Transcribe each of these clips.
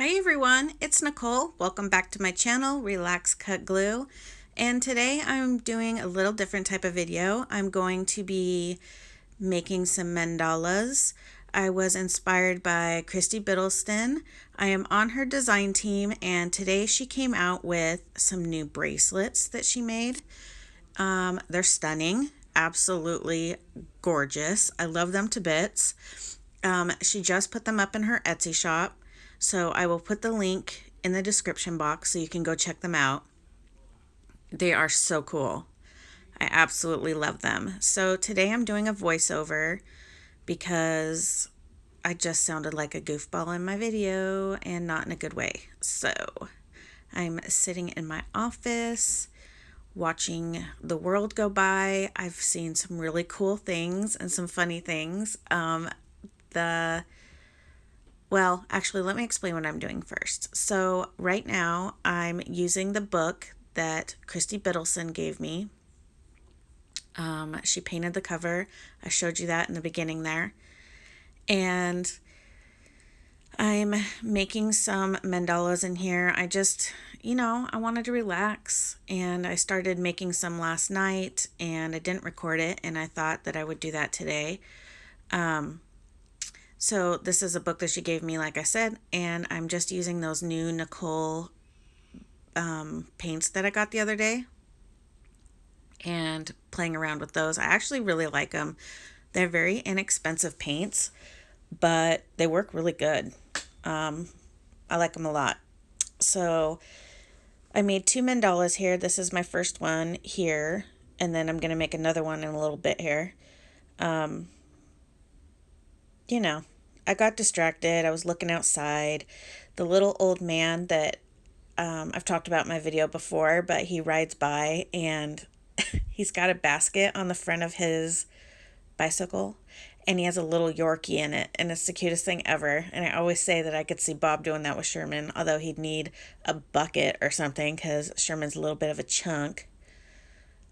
Hey everyone, it's Nicole. Welcome back to my channel, Relax.Cut.Glue. And today I'm doing a little different type of video. I'm going to be making some mandalas. I was inspired by Kristies Biddleston. I am on her design team, and today she came out with some new bracelets that she made. They're stunning, absolutely gorgeous. I love them to bits. She just put them up in her Etsy shop, so I will put the link in the description box so you can go check them out. They are so cool. I absolutely love them. So today I'm doing a voiceover because I just sounded like a goofball in my video and not in a good way. So I'm sitting in my office watching the world go by. I've seen some really cool things and some funny things. The Well, actually, let me explain what I'm doing first. So, right now, I'm using the book that Kristies Biddleston gave me. She painted the cover. I showed you that in the beginning there. And I'm making some mandalas in here. I wanted to relax. And I started making some last night, and I didn't record it. And I thought that I would do that today. So this is a book that she gave me, like I said, and I'm just using those new Nicole paints that I got the other day and playing around with those. I actually really like them. They're very inexpensive paints, but they work really good. I like them a lot. So I made two mandalas here. This is my first one here, and then I'm going to make another one in a little bit here. You know, I got distracted. I was looking outside. The little old man that I've talked about in my video before, but he rides by and he's got a basket on the front of his bicycle and he has a little Yorkie in it, and it's the cutest thing ever. And I always say that I could see Bob doing that with Sherman, although he'd need a bucket or something because Sherman's a little bit of a chunk.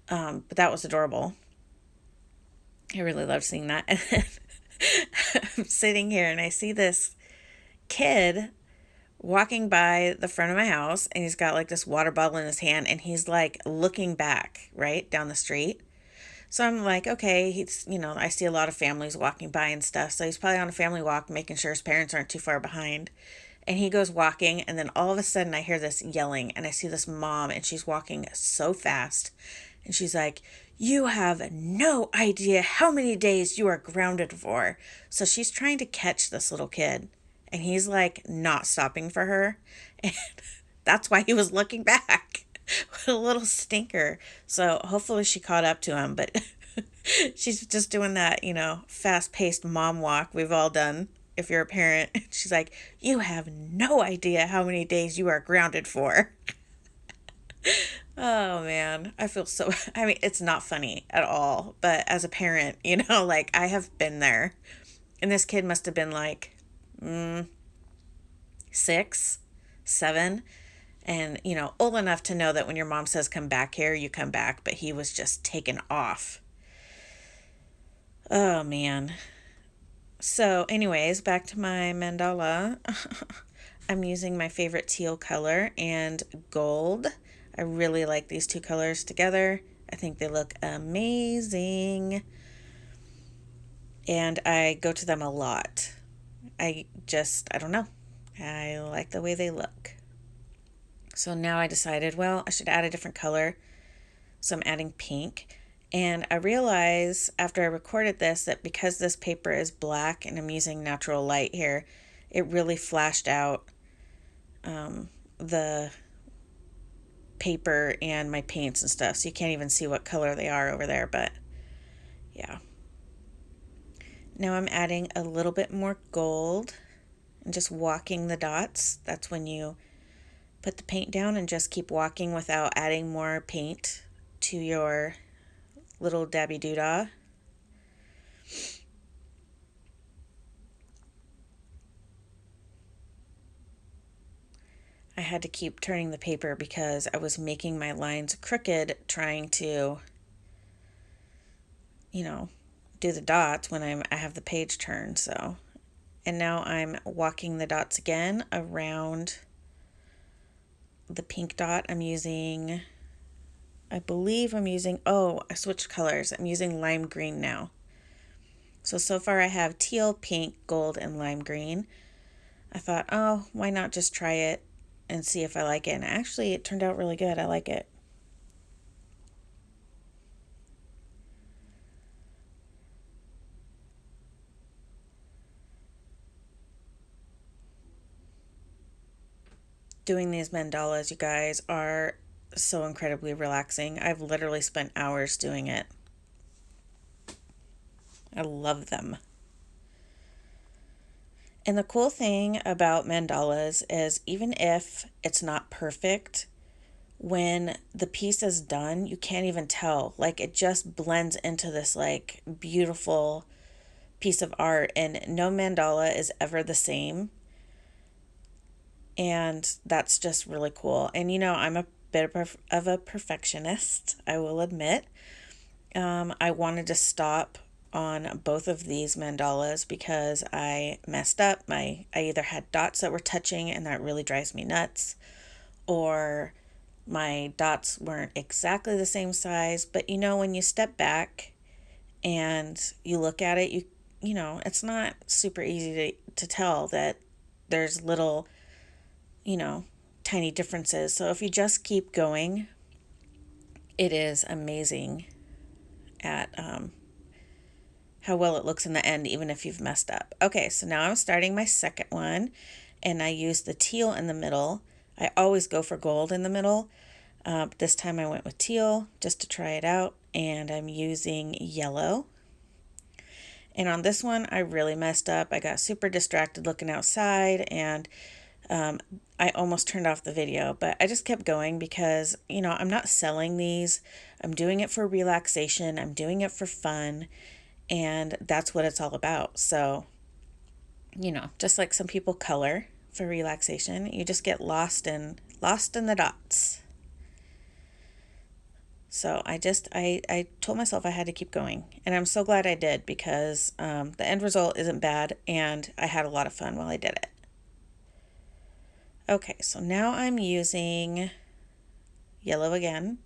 But that was adorable. I really loved seeing that. And then I'm sitting here and I see this kid walking by the front of my house, and he's got like this water bottle in his hand, and he's like looking back right down the street. So I'm like, okay, I see a lot of families walking by and stuff, so he's probably on a family walk making sure his parents aren't too far behind. And he goes walking, and then all of a sudden I hear this yelling, and I see this mom, and she's walking so fast, and she's like, "You have no idea how many days you are grounded for." So she's trying to catch this little kid, and he's like not stopping for her. And that's why he was looking back. What a little stinker. So hopefully she caught up to him, but she's just doing that, fast paced mom walk we've all done if you're a parent. She's like, "You have no idea how many days you are grounded for." Oh man, I mean, it's not funny at all, but as a parent, like I have been there. And this kid must have been like 6, 7, and old enough to know that when your mom says come back here, you come back, but he was just taken off. Oh man. So anyways, back to my mandala. I'm using my favorite teal color and gold. I really like these two colors together. I think they look amazing. And I go to them a lot. I don't know. I like the way they look. So now I decided, well, I should add a different color. So I'm adding pink. And I realize after I recorded this that because this paper is black and I'm using natural light here, it really flashed out the paper and my paints and stuff. So you can't even see what color they are over there. But yeah. Now I'm adding a little bit more gold and just walking the dots. That's when you put the paint down and just keep walking without adding more paint to your little dabby doodah. I had to keep turning the paper because I was making my lines crooked trying to, do the dots when I have the page turned. So And now I'm walking the dots again around the pink dot. I believe I'm using, oh, I switched colors. I'm using lime green now. So far I have teal, pink, gold, and lime green. I thought, oh, why not just try it and see if I like it? And actually, it turned out really good. I like it. Doing these mandalas, you guys, are so incredibly relaxing. I've literally spent hours doing it. I love them. And the cool thing about mandalas is even if it's not perfect, when the piece is done, you can't even tell. Like it just blends into this like beautiful piece of art, and no mandala is ever the same. And that's just really cool. And I'm a bit of a perfectionist, I will admit. I wanted to stop on both of these mandalas because I messed up. I either had dots that were touching, and that really drives me nuts, or my dots weren't exactly the same size. But when you step back and you look at it, it's not super easy to tell that there's little, you know, tiny differences. So if you just keep going, it is amazing at how well it looks in the end, even if you've messed up. Okay, so now I'm starting my second one, and I use the teal in the middle. I always go for gold in the middle. This time I went with teal just to try it out, and I'm using yellow. And on this one, I really messed up. I got super distracted looking outside, and I almost turned off the video, but I just kept going because, I'm not selling these. I'm doing it for relaxation. I'm doing it for fun, and that's what it's all about. So, just like some people color for relaxation, you just get lost in the dots. So I told myself I had to keep going, and I'm so glad I did because the end result isn't bad, and I had a lot of fun while I did it. Okay, so now I'm using yellow again.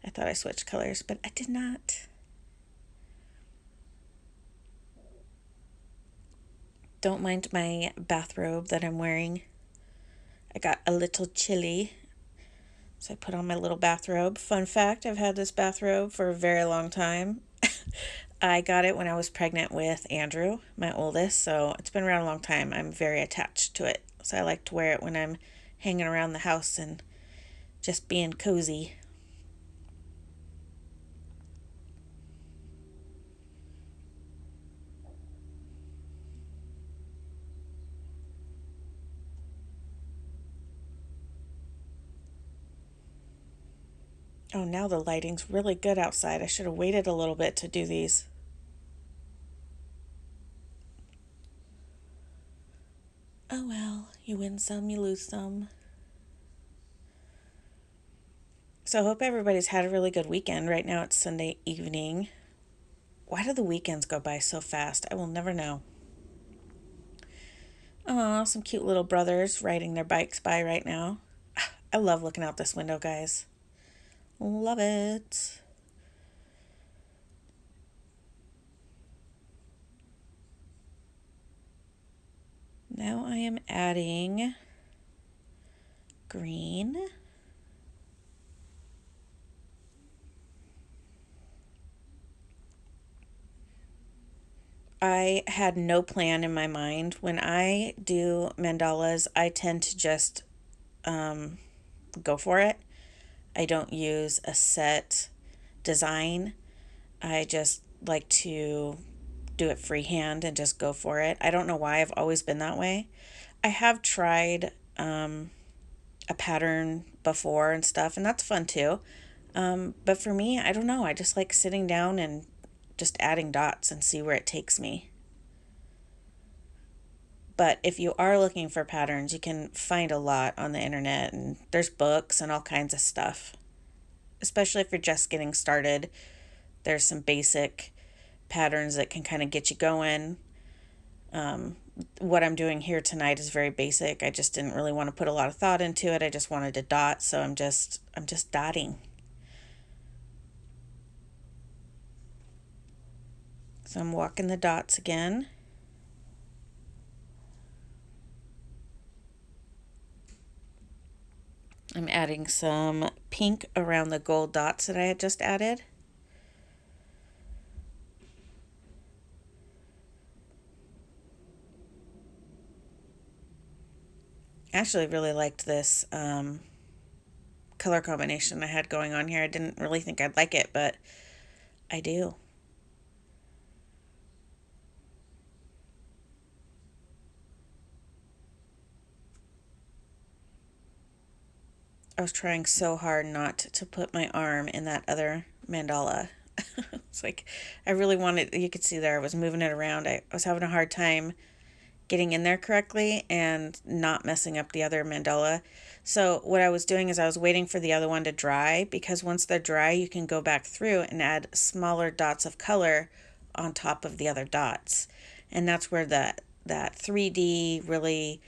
I thought I switched colors, but I did not. Don't mind my bathrobe that I'm wearing. I got a little chilly, so I put on my little bathrobe. Fun fact, I've had this bathrobe for a very long time. I got it when I was pregnant with Andrew, my oldest, so it's been around a long time. I'm very attached to it, so I like to wear it when I'm hanging around the house and just being cozy. Oh, now the lighting's really good outside. I should have waited a little bit to do these. Oh well, you win some, you lose some. So I hope everybody's had a really good weekend. Right now it's Sunday evening. Why do the weekends go by so fast? I will never know. Aw, some cute little brothers riding their bikes by right now. I love looking out this window, guys. Love it. Now I am adding green. I had no plan in my mind. When I do mandalas, I tend to just go for it. I don't use a set design. I just like to do it freehand and just go for it. I don't know why. I've always been that way. I have tried a pattern before and stuff, and that's fun too. But for me, I don't know. I just like sitting down and just adding dots and see where it takes me. But if you are looking for patterns, you can find a lot on the internet, and there's books and all kinds of stuff. Especially if you're just getting started, there's some basic patterns that can kind of get you going. What I'm doing here tonight is very basic. I just didn't really want to put a lot of thought into it. I just wanted to dot, so I'm just dotting. So I'm walking the dots again. I'm adding some pink around the gold dots that I had just added. I actually really liked this color combination I had going on here. I didn't really think I'd like it, but I do. I was trying so hard not to put my arm in that other mandala. It's like I really wanted, you could see there, I was moving it around. I was having a hard time getting in there correctly and not messing up the other mandala. So what I was doing is I was waiting for the other one to dry, because once they're dry, you can go back through and add smaller dots of color on top of the other dots. And that's where that 3D really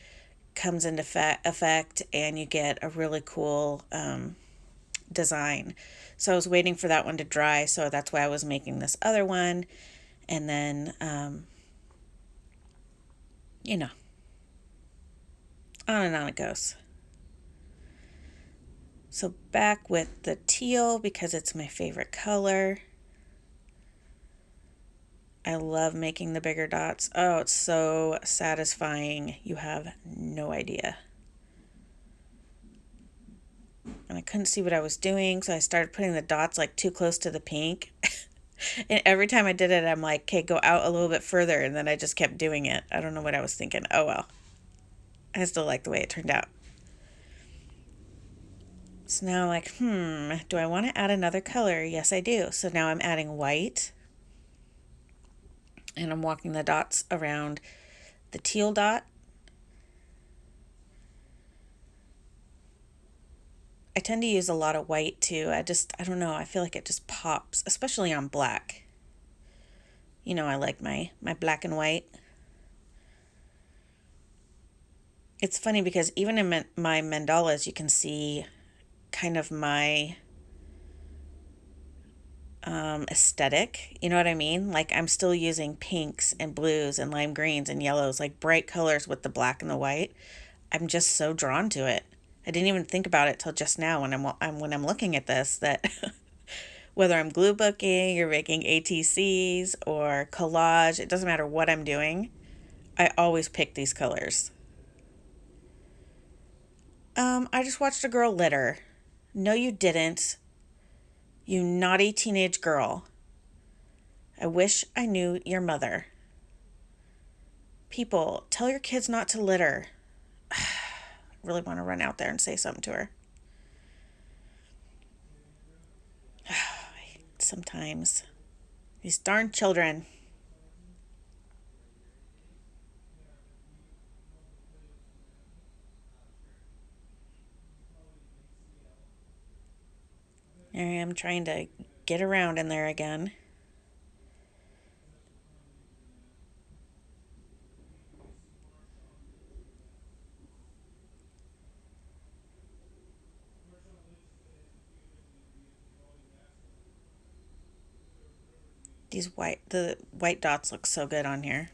comes into effect, and you get a really cool design. So I was waiting for that one to dry, so that's why I was making this other one. And then, you know, on and on it goes. So back with the teal because it's my favorite color. I love making the bigger dots. Oh, it's so satisfying. You have no idea. And I couldn't see what I was doing, so I started putting the dots like too close to the pink. And every time I did it, I'm like, okay, go out a little bit further. And then I just kept doing it. I don't know what I was thinking. Oh, well. I still like the way it turned out. So now I'm like, do I want to add another color? Yes, I do. So now I'm adding white. And I'm walking the dots around the teal dot. I tend to use a lot of white too. I don't know. I feel like it just pops, especially on black. You know, I like my black and white. It's funny because even in my mandalas, you can see kind of my aesthetic. You know what I mean? Like I'm still using pinks and blues and lime greens and yellows, like bright colors with the black and the white. I'm just so drawn to it. I didn't even think about it till just now when I'm looking at this, that whether I'm glue booking or making ATCs or collage, it doesn't matter what I'm doing. I always pick these colors. I just watched a girl litter. No, you didn't. You naughty teenage girl. I wish I knew your mother. People, tell your kids not to litter. I really want to run out there and say something to her. Sometimes. These darn children. Here I am trying to get around in there again. The white dots look so good on here.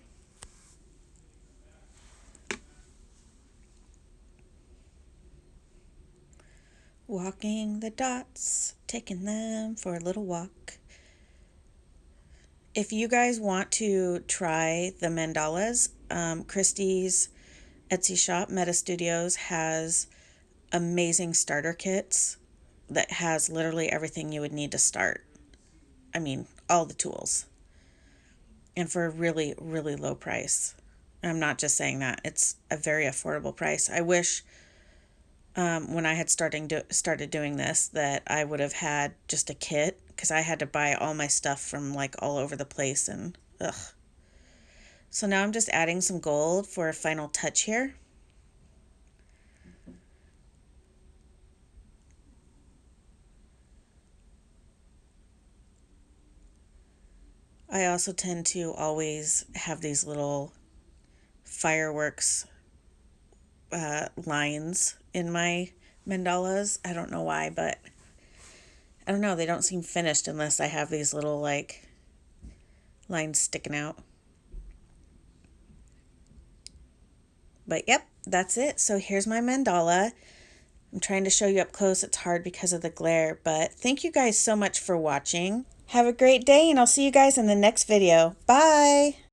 Walking the dots, taking them for a little walk. If you guys want to try the mandalas, Kristies Etsy Shop, Metta Studios has amazing starter kits that has literally everything you would need to start. I mean, all the tools. And for a really, really low price. I'm not just saying that. It's a very affordable price. I wish when I had started doing this that I would have had just a kit, because I had to buy all my stuff from like all over the place, and ugh. So now I'm just adding some gold for a final touch here. I also tend to always have these little fireworks lines in my mandalas. I don't know why, but I don't know. They don't seem finished unless I have these little like lines sticking out. But yep, that's it. So here's my mandala. I'm trying to show you up close. It's hard because of the glare, but thank you guys so much for watching. Have a great day, and I'll see you guys in the next video. Bye!